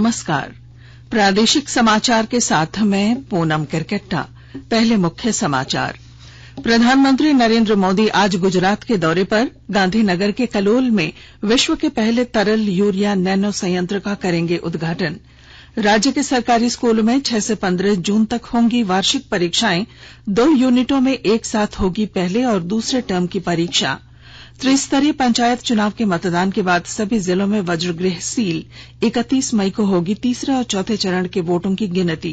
नमस्कार। प्रादेशिक समाचार के साथ मैं पूनम किरकेट्टा। पहले मुख्य समाचार। प्रधानमंत्री नरेंद्र मोदी आज गुजरात के दौरे पर गांधीनगर के कलोल में विश्व के पहले तरल यूरिया नैनो संयंत्र का करेंगे उद्घाटन। राज्य के सरकारी स्कूलों में 6 से 15 जून तक होंगी वार्षिक परीक्षाएं। 2 यूनिटों में एक साथ होगी पहले और दूसरे टर्म की परीक्षा। त्रिस्तरीय पंचायत चुनाव के मतदान के बाद सभी जिलों में वज्रगृह सील। 31 मई को होगी तीसरे और चौथे चरण के वोटों की गिनती।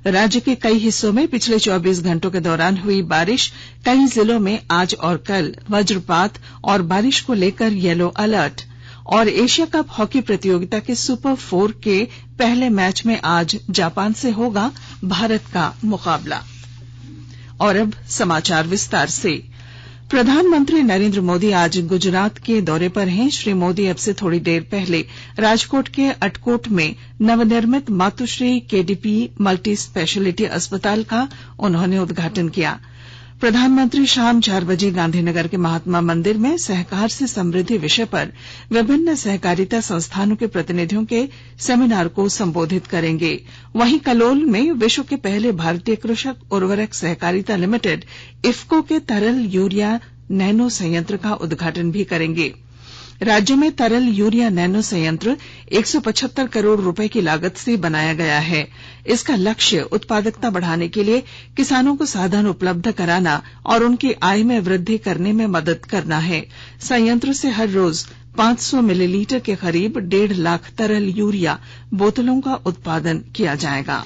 राज्य के कई हिस्सों में पिछले 24 घंटों के दौरान हुई बारिश। कई जिलों में आज और कल वज्रपात और बारिश को लेकर येलो अलर्ट। और एशिया कप हॉकी प्रतियोगिता के सुपर 4 के पहले मैच में आज जापान से होगा भारत का मुकाबला। और अब समाचार विस्तार से। प्रधानमंत्री नरेंद्र मोदी आज गुजरात के दौरे पर हैं। श्री मोदी अब से थोड़ी देर पहले राजकोट के अटकोट में नवनिर्मित मातुश्री केडीपी मल्टी स्पेशलिटी अस्पताल का उन्होंने उद्घाटन किया। प्रधानमंत्री शाम 4 बजे गांधीनगर के महात्मा मंदिर में सहकार से समृद्धि विषय पर विभिन्न सहकारिता संस्थानों के प्रतिनिधियों के सेमिनार को संबोधित करेंगे। वहीं कलोल में विश्व के पहले भारतीय कृषक उर्वरक सहकारिता लिमिटेड इफको के तरल यूरिया नैनो संयंत्र का उद्घाटन भी करेंगे। राज्य में तरल यूरिया नैनो संयंत्र 175 करोड़ रुपए की लागत से बनाया गया है। इसका लक्ष्य उत्पादकता बढ़ाने के लिए किसानों को साधन उपलब्ध कराना और उनकी आय में वृद्धि करने में मदद करना है। संयंत्र से हर रोज 500 मिलीलीटर के करीब 1.5 लाख तरल यूरिया बोतलों का उत्पादन किया जाएगा।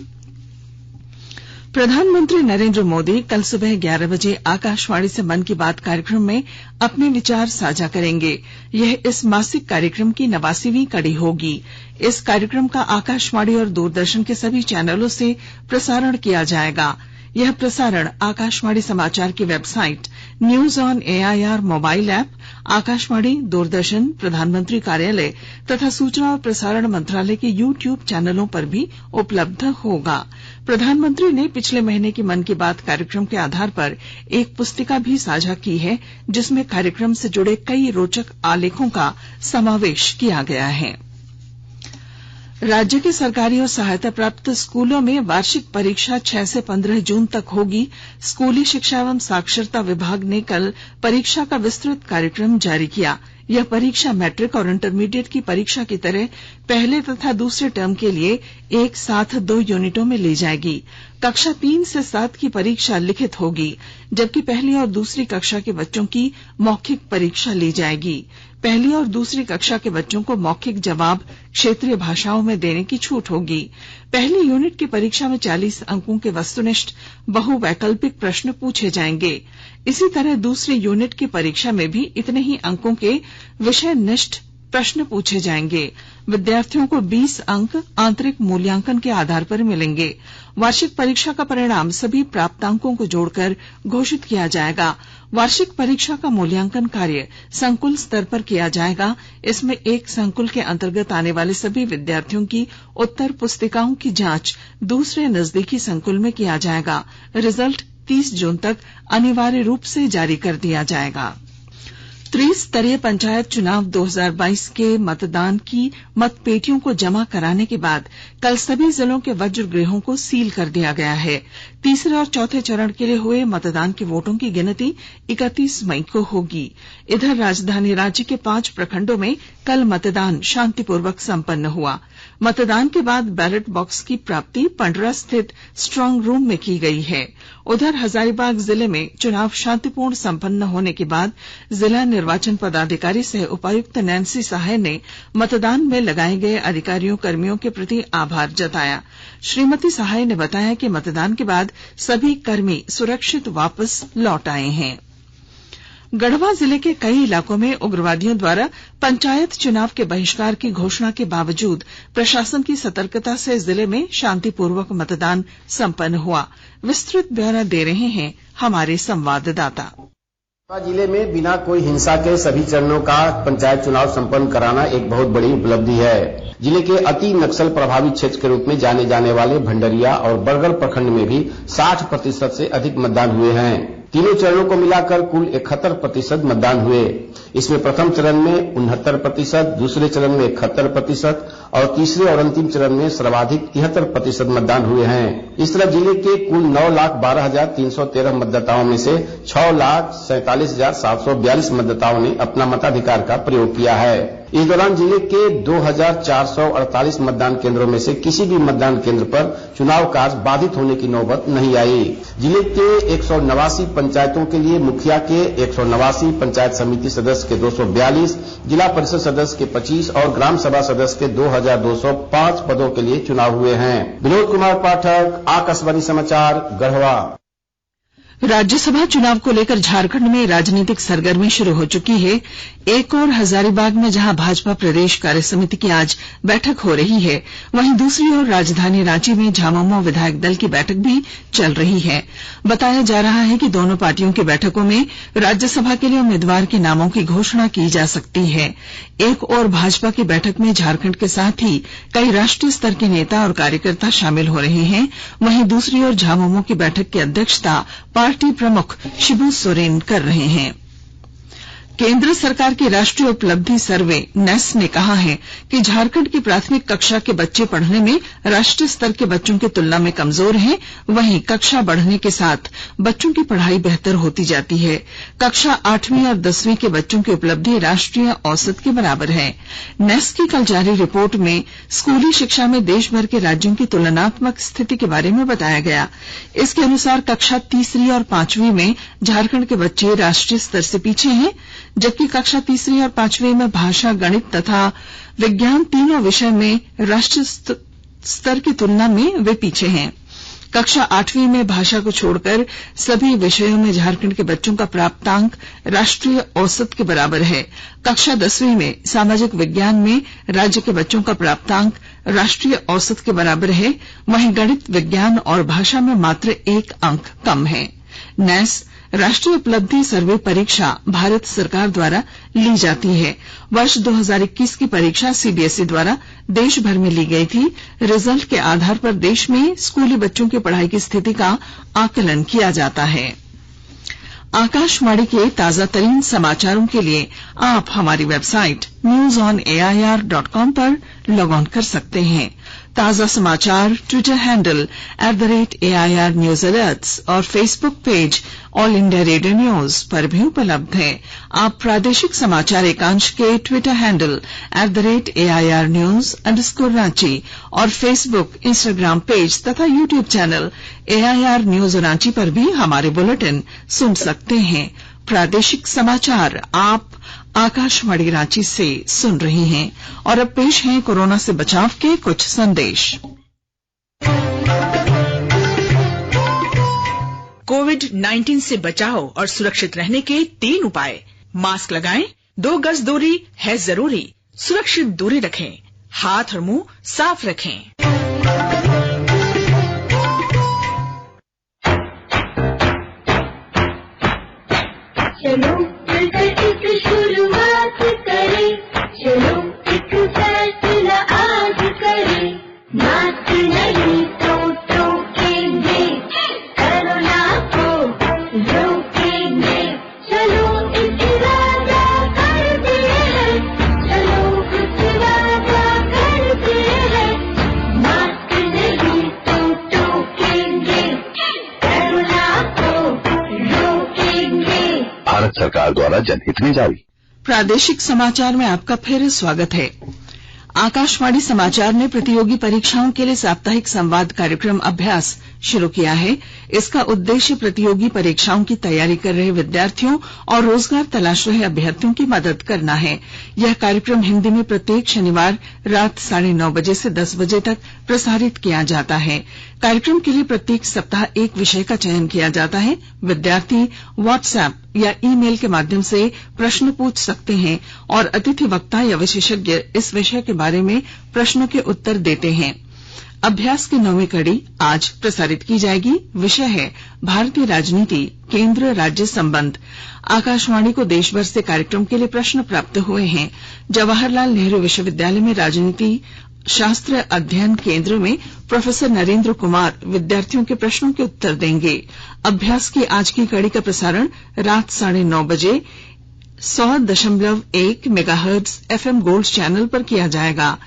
प्रधानमंत्री नरेंद्र मोदी कल सुबह 11 बजे आकाशवाणी से मन की बात कार्यक्रम में अपने विचार साझा करेंगे। यह इस मासिक कार्यक्रम की 89वीं कड़ी होगी। इस कार्यक्रम का आकाशवाणी और दूरदर्शन के सभी चैनलों से प्रसारण किया जाएगा। यह प्रसारण आकाशवाणी समाचार की website, news on AIR mobile app, Akashvani, Doordarshan, प्रधानमंत्री कार्यालय तथा सूचना और प्रसारण मंत्रालय के यूट्यूब चैनलों पर भी उपलब्ध होगा। प्रधानमंत्री ने पिछले महीने की मन की बात कार्यक्रम के आधार पर एक पुस्तिका भी साझा की है, जिसमें कार्यक्रम से जुड़े कई रोचक आलेखों का समावेश किया गया है। राज्य के सरकारी और सहायता प्राप्त स्कूलों में वार्षिक परीक्षा 6 से 15 जून तक होगी। स्कूली शिक्षा एवं साक्षरता विभाग ने कल परीक्षा का विस्तृत कार्यक्रम जारी किया। यह परीक्षा मैट्रिक और इंटरमीडिएट की परीक्षा की तरह पहले तथा दूसरे टर्म के लिए एक साथ 2 यूनिटों में ली जाएगी। कक्षा 3 से 7 की परीक्षा लिखित होगी, जबकि पहली और दूसरी कक्षा के बच्चों की मौखिक परीक्षा ली जाएगी। पहली और दूसरी कक्षा के बच्चों को मौखिक जवाब क्षेत्रीय भाषाओं में देने की छूट होगी। पहली यूनिट की परीक्षा में 40 अंकों के वस्तुनिष्ठ बहुवैकल्पिक प्रश्न पूछे जाएंगे। इसी तरह दूसरी यूनिट की परीक्षा में भी इतने ही अंकों के विषयनिष्ठ प्रश्न पूछे जाएंगे। विद्यार्थियों को 20 अंक आंतरिक मूल्यांकन के आधार पर मिलेंगे। वार्षिक परीक्षा का परिणाम सभी प्राप्तांकों को जोड़कर घोषित किया जाएगा। वार्षिक परीक्षा का मूल्यांकन कार्य संकुल स्तर पर किया जाएगा। इसमें एक संकुल के अंतर्गत आने वाले सभी विद्यार्थियों की उत्तर पुस्तिकाओं की जांच दूसरे नजदीकी संकुल में किया जाएगा। रिजल्ट 30 जून तक अनिवार्य रूप से जारी कर दिया जाएगा। त्रिस्तरीय पंचायत चुनाव 2022 के मतदान की मतपेटियों को जमा कराने के बाद कल सभी जिलों के वज्रगृहों को सील कर दिया गया है। तीसरे और चौथे चरण के लिए हुए मतदान के वोटों की गिनती 31 मई को होगी। इधर राजधानी राज्य के 5 प्रखंडों में कल मतदान शांतिपूर्वक संपन्न हुआ। मतदान के बाद बैलेट बॉक्स की प्राप्ति पंडरा स्थित स्ट्रांग रूम में की गई है। उधर हजारीबाग जिले में चुनाव शांतिपूर्ण संपन्न होने के बाद जिला निर्वाचन पदाधिकारी सह उपायुक्त नैंसी सहाय ने मतदान में लगाए गए अधिकारियों कर्मियों के प्रति आभार जताया। श्रीमती सहाय ने बताया कि मतदान के बाद सभी कर्मी सुरक्षित वापस लौट आए हैं। गढ़वा जिले के कई इलाकों में उग्रवादियों द्वारा पंचायत चुनाव के बहिष्कार की घोषणा के बावजूद प्रशासन की सतर्कता से जिले में शांतिपूर्वक मतदान संपन्न हुआ। विस्तृत ब्यौरा दे रहे हैं हमारे संवाददाता। जिले में बिना कोई हिंसा के सभी चरणों का पंचायत चुनाव संपन्न कराना एक बहुत बड़ी उपलब्धि है। जिले के अति नक्सल प्रभावित क्षेत्र के रूप में जाने जाने वाले भंडरिया और बरगढ़ प्रखंड में भी 60% से अधिक मतदान हुए हैं। तीनों चरणों को मिलाकर कुल 71% मतदान हुए। इसमें प्रथम चरण में 69%, दूसरे चरण में 71% और तीसरे और अंतिम चरण में सर्वाधिक 73% मतदान हुए हैं। इस तरह जिले के कुल 9,12,313 मतदाताओं में से 6,47,742 मतदाताओं ने अपना मताधिकार का प्रयोग किया है। इस दौरान जिले के 2,448 मतदान केंद्रों में से किसी भी मतदान केंद्र पर चुनाव कार्य बाधित होने की नौबत नहीं आई। जिले के 189 पंचायतों के लिए मुखिया के 189, पंचायत समिति सदस्य के 242, जिला परिषद सदस्य के 25 और ग्राम सभा सदस्य के 2,205 पदों के लिए चुनाव हुए हैं। विनोद कुमार पाठक, आकाशवाणी समाचार, गढ़वा। राज्यसभा चुनाव को लेकर झारखंड में राजनीतिक सरगर्मी शुरू हो चुकी है। एक और हजारीबाग में जहां भाजपा प्रदेश कार्य समिति की आज बैठक हो रही है, वहीं दूसरी ओर राजधानी रांची में झामुमो विधायक दल की बैठक भी चल रही है। बताया जा रहा है कि दोनों पार्टियों की बैठकों में राज्यसभा के लिए उम्मीदवार के नामों की घोषणा की जा सकती है। एक और भाजपा की बैठक में झारखंड के साथ ही कई राष्ट्रीय स्तर के नेता और कार्यकर्ता शामिल हो रहे हैं। वहीं दूसरी ओर झामुमो की बैठक की अध्यक्षता पार्टी प्रमुख शिबू सोरेन कर रहे हैं। केंद्र सरकार की राष्ट्रीय उपलब्धि सर्वे नेस ने कहा है कि झारखंड की प्राथमिक कक्षा के बच्चे पढ़ने में राष्ट्रीय स्तर के बच्चों की तुलना में कमजोर हैं। वहीं कक्षा बढ़ने के साथ बच्चों की पढ़ाई बेहतर होती जाती है। कक्षा 8वीं और 10वीं के बच्चों की उपलब्धि राष्ट्रीय औसत के बराबर है। नेस की कल जारी रिपोर्ट में स्कूली शिक्षा में देश भर के राज्यों की तुलनात्मक स्थिति के बारे में बताया गया। इसके अनुसार कक्षा 3री और 5वीं में झारखंड के बच्चे राष्ट्रीय स्तर से पीछे हैं, जबकि कक्षा 3री और 5वीं में भाषा, गणित तथा विज्ञान तीनों विषय में राष्ट्रीय स्तर की तुलना में वे पीछे हैं। कक्षा 8वीं में भाषा को छोड़कर सभी विषयों में झारखंड के बच्चों का प्राप्तांक राष्ट्रीय औसत के बराबर है। कक्षा 10वीं में सामाजिक विज्ञान में राज्य के बच्चों का प्राप्तांक राष्ट्रीय औसत के बराबर है। वहीं गणित, विज्ञान और भाषा में मात्र 1 अंक कम है। नेस राष्ट्रीय उपलब्धि सर्वे परीक्षा भारत सरकार द्वारा ली जाती है। वर्ष 2021 की परीक्षा सीबीएसई द्वारा देश भर में ली गई थी। रिजल्ट के आधार पर देश में स्कूली बच्चों की पढ़ाई की स्थिति का आकलन किया जाता है। आकाशवाणी के ताजा तरीन समाचारों के लिए आप हमारी वेबसाइट newsonair.com पर लॉग ऑन कर सकते हैं। ताजा समाचार Twitter handle @AIR News Alerts और Facebook page all India radio news पर भी उपलब्ध है। आप प्रादेशिक समाचार एकांश के ट्विटर हैंडल @AIR News_Ranchi और फेसबुक, इंस्टाग्राम पेज तथा YouTube channel AIR News Ranchi पर भी हमारे बुलेटिन सुन सकते हैं। प्रादेशिक समाचार आप आकाशवाणी रांची से सुन रहे हैं। और अब पेश हैं कोरोना से बचाव के कुछ संदेश। कोविड-19 से बचाव और सुरक्षित रहने के 3 उपाय। मास्क लगाएं, 2 गज दूरी है जरूरी, सुरक्षित दूरी रखें, हाथ और मुंह साफ रखें। चलो मिलकर एक शुरुआत करें, चलो एक फैसला आज करें। मास्क नहीं तो टोकेंगे, कोरोना को रोकेंगे। चलो एक इरादा करते हैं, चलो कुछ वादा करते हैं। मास्क नहीं तो टोकेंगे, कोरोना को रोकेंगे। भारत सरकार द्वारा जनहित में जारी। प्रादेशिक समाचार में आपका फिर स्वागत है। आकाशवाणी समाचार ने प्रतियोगी परीक्षाओं के लिए साप्ताहिक संवाद कार्यक्रम अभ्यास शुरू किया है। इसका उद्देश्य प्रतियोगी परीक्षाओं की तैयारी कर रहे विद्यार्थियों और रोजगार तलाश रहे अभ्यर्थियों की मदद करना है। यह कार्यक्रम हिंदी में प्रत्येक शनिवार रात 9:30 बजे से 10 बजे तक प्रसारित किया जाता है। कार्यक्रम के लिए प्रत्येक सप्ताह एक विषय का चयन किया जाता है। विद्यार्थी व्हाट्सएप या ईमेल के माध्यम से प्रश्न पूछ सकते हैं और अतिथि वक्ता या विशेषज्ञ इस विषय के बारे में प्रश्नों के उत्तर देते हैं। अभ्यास की 9वीं कड़ी आज प्रसारित की जाएगी। विषय है भारतीय राजनीति, केंद्र राज्य संबंध। आकाशवाणी को देश भर से कार्यक्रम के लिए प्रश्न प्राप्त हुए हैं। जवाहरलाल नेहरू विश्वविद्यालय में राजनीति शास्त्र अध्ययन केंद्र में प्रोफेसर नरेंद्र कुमार विद्यार्थियों के प्रश्नों के उत्तर देंगे। अभ्यास की आज की कड़ी का प्रसारण रात 9:30 बजे 100.1 मेगाहर्ट्ज FM गोल्ड चैनल पर किया जाएगा।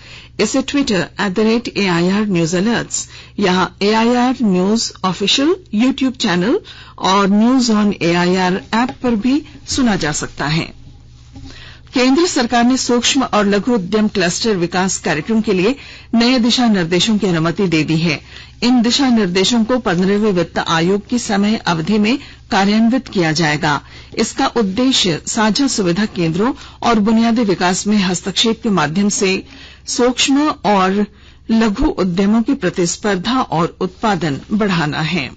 इसे ट्विटर @AIR न्यूज अलर्ट्स या AIR news official YouTube channel और न्यूज ऑन AIR ऐप पर भी सुना जा सकता है। केंद्र सरकार ने सूक्ष्म और लघु उद्यम क्लस्टर विकास कार्यक्रम के लिए नए दिशा निर्देशों की अनुमति दे दी है। इन दिशा निर्देशों को 15वें वित्त आयोग की समय अवधि में कार्यान्वित किया जाएगा। इसका उद्देश्य साझा सुविधा केंद्रों और बुनियादी विकास में हस्तक्षेप के माध्यम से सूक्ष्म और लघु उद्यमों की प्रतिस्पर्धा और उत्पादन बढ़ाना है।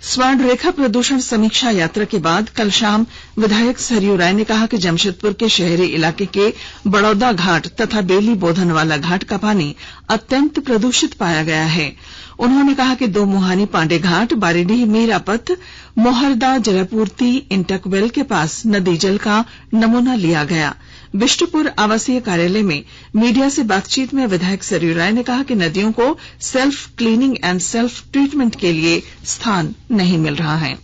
स्वर्ण रेखा प्रदूषण समीक्षा यात्रा के बाद कल शाम विधायक सरयू राय ने कहा कि जमशेदपुर के शहरी इलाके के बड़ौदा घाट तथा बेली बोधनवाला घाट का पानी अत्यंत प्रदूषित पाया गया है। उन्होंने कहा कि 2 मुहानी पांडे घाट, बारीडीह मीरापत, मोहरदा जलापूर्ति इंटकवेल के पास नदी जल का नमूना लिया गया। बिष्टुपुर आवासीय कार्यालय में मीडिया से बातचीत में विधायक सरयू राय ने कहा कि नदियों को self cleaning and self treatment के लिए स्थान नहीं मिल रहा है।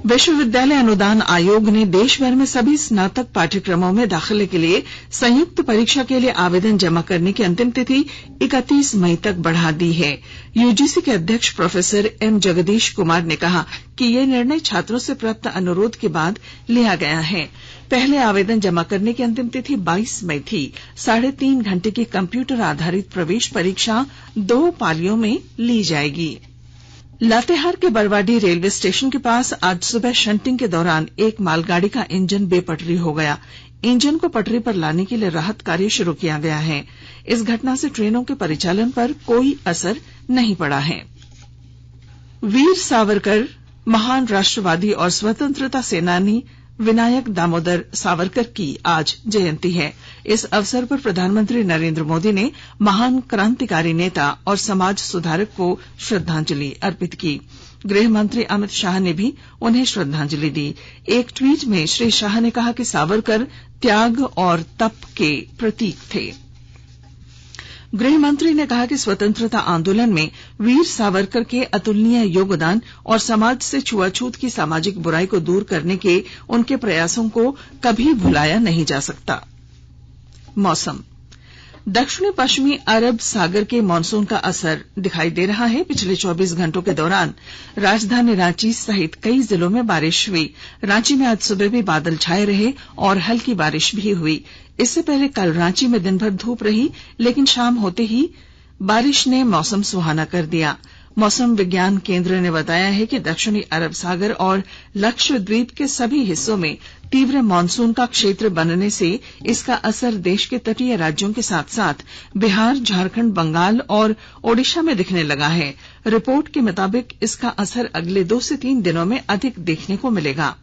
विश्वविद्यालय अनुदान आयोग ने देश भर में सभी स्नातक पाठ्यक्रमों में दाखिले के लिए संयुक्त परीक्षा के लिए आवेदन जमा करने की अंतिम तिथि 31 मई तक बढ़ा दी है। यूजीसी के अध्यक्ष प्रोफेसर M जगदीश कुमार ने कहा कि यह निर्णय छात्रों से प्राप्त अनुरोध के बाद लिया गया है। पहले आवेदन जमा करने की अंतिम तिथि 22 मई थी। 3.5 घंटे की कंप्यूटर आधारित प्रवेश परीक्षा 2 पालियों में ली जाएगी। लातेहार के बरवाडीह रेलवे स्टेशन के पास आज सुबह शंटिंग के दौरान एक मालगाड़ी का इंजन बेपटरी हो गया। इंजन को पटरी पर लाने के लिए राहत कार्य शुरू किया गया है। इस घटना से ट्रेनों के परिचालन पर कोई असर नहीं पड़ा है। वीर सावरकर महान राष्ट्रवादी और स्वतंत्रता सेनानी विनायक दामोदर सावरकर की आज जयंती है। इस अवसर पर प्रधानमंत्री नरेंद्र मोदी ने महान क्रांतिकारी नेता और समाज सुधारक को श्रद्धांजलि अर्पित की। गृह मंत्री अमित शाह ने भी उन्हें श्रद्धांजलि दी। एक ट्वीट में श्री शाह ने कहा कि सावरकर त्याग और तप के प्रतीक थे। गृह मंत्री ने कहा कि स्वतंत्रता आंदोलन में वीर सावरकर के अतुलनीय योगदान और समाज से छुआछूत की सामाजिक बुराई को दूर करने के उनके प्रयासों को कभी भुलाया नहीं जा सकता। मौसम। दक्षिणी पश्चिमी अरब सागर के मानसून का असर दिखाई दे रहा है। पिछले 24 घंटों के दौरान राजधानी रांची सहित कई जिलों में बारिश हुई। रांची में आज सुबह भी बादल छाए रहे और हल्की बारिश भी हुई। इससे पहले कल रांची में दिन भर धूप रही, लेकिन शाम होते ही बारिश ने मौसम सुहाना कर दिया। मौसम विज्ञान केंद्र ने बताया है कि दक्षिणी अरब सागर और लक्षद्वीप के सभी हिस्सों में तीव्र मानसून का क्षेत्र बनने से इसका असर देश के तटीय राज्यों के साथ साथ बिहार, झारखंड, बंगाल और ओडिशा में दिखने लगा है। रिपोर्ट के मुताबिक इसका असर अगले 2 से 3 दिनों में अधिक देखने को मिलेगा।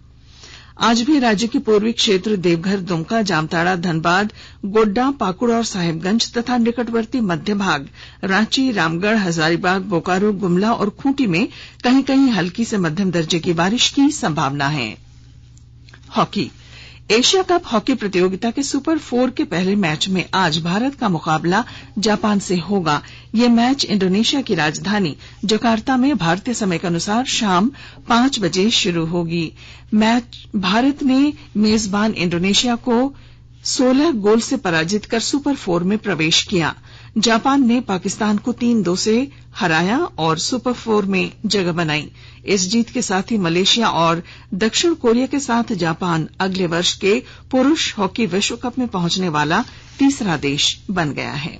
आज भी राज्य के पूर्वी क्षेत्र देवघर, दुमका, जामताड़ा, धनबाद, गोड्डा, पाकुड़ और साहिबगंज तथा निकटवर्ती मध्य भाग रांची, रामगढ़, हजारीबाग, बोकारो, गुमला और खूंटी में कहीं कहीं हल्की से मध्यम दर्जे की बारिश की संभावना है। हॉकी। एशिया कप हॉकी प्रतियोगिता के सुपर 4 के पहले मैच में आज भारत का मुकाबला जापान से होगा। यह मैच इंडोनेशिया की राजधानी जकार्ता में भारतीय समय के अनुसार शाम 5 बजे शुरू होगी। मैच भारत ने मेजबान इंडोनेशिया को 16 गोल से पराजित कर सुपर 4 में प्रवेश किया। जापान ने पाकिस्तान को 3-2 से हराया और सुपर 4 में जगह बनाई। इस जीत के साथ ही मलेशिया और दक्षिण कोरिया के साथ जापान अगले वर्ष के पुरुष हॉकी विश्व कप में पहुंचने वाला तीसरा देश बन गया है।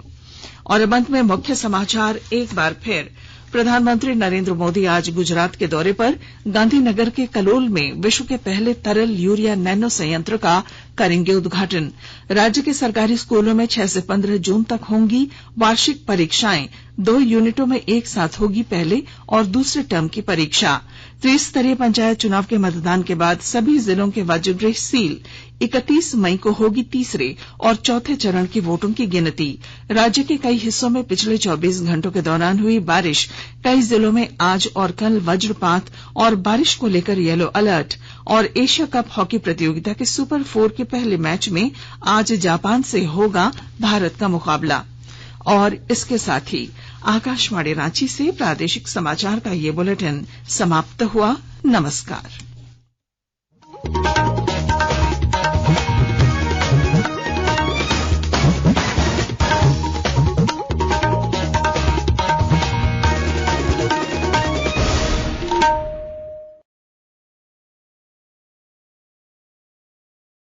और अब अंत में मुख्य समाचार एक बार फिर। प्रधानमंत्री नरेंद्र मोदी आज गुजरात के दौरे पर गांधीनगर के कलोल में विश्व के पहले तरल यूरिया नैनो संयंत्र का करेंगे उद्घाटन। राज्य के सरकारी स्कूलों में 6 से 15 जून तक होंगी वार्षिक परीक्षाएं। 2 यूनिटों में एक साथ होगी पहले और दूसरे टर्म की परीक्षा। त्रिस्तरीय पंचायत चुनाव के मतदान के बाद सभी जिलों के वाजिब सील 31 मई को होगी तीसरे और चौथे चरण की वोटों की गिनती। राज्य के कई हिस्सों में पिछले 24 घंटों के दौरान हुई बारिश। कई जिलों में आज और कल वज्रपात और बारिश को लेकर येलो अलर्ट। और एशिया कप हॉकी प्रतियोगिता के सुपर 4 के पहले मैच में आज जापान से होगा भारत का मुकाबला। और इसके साथ ही आकाशवाणी रांची से प्रादेशिक समाचार का ये बुलेटिन समाप्त हुआ। नमस्कार।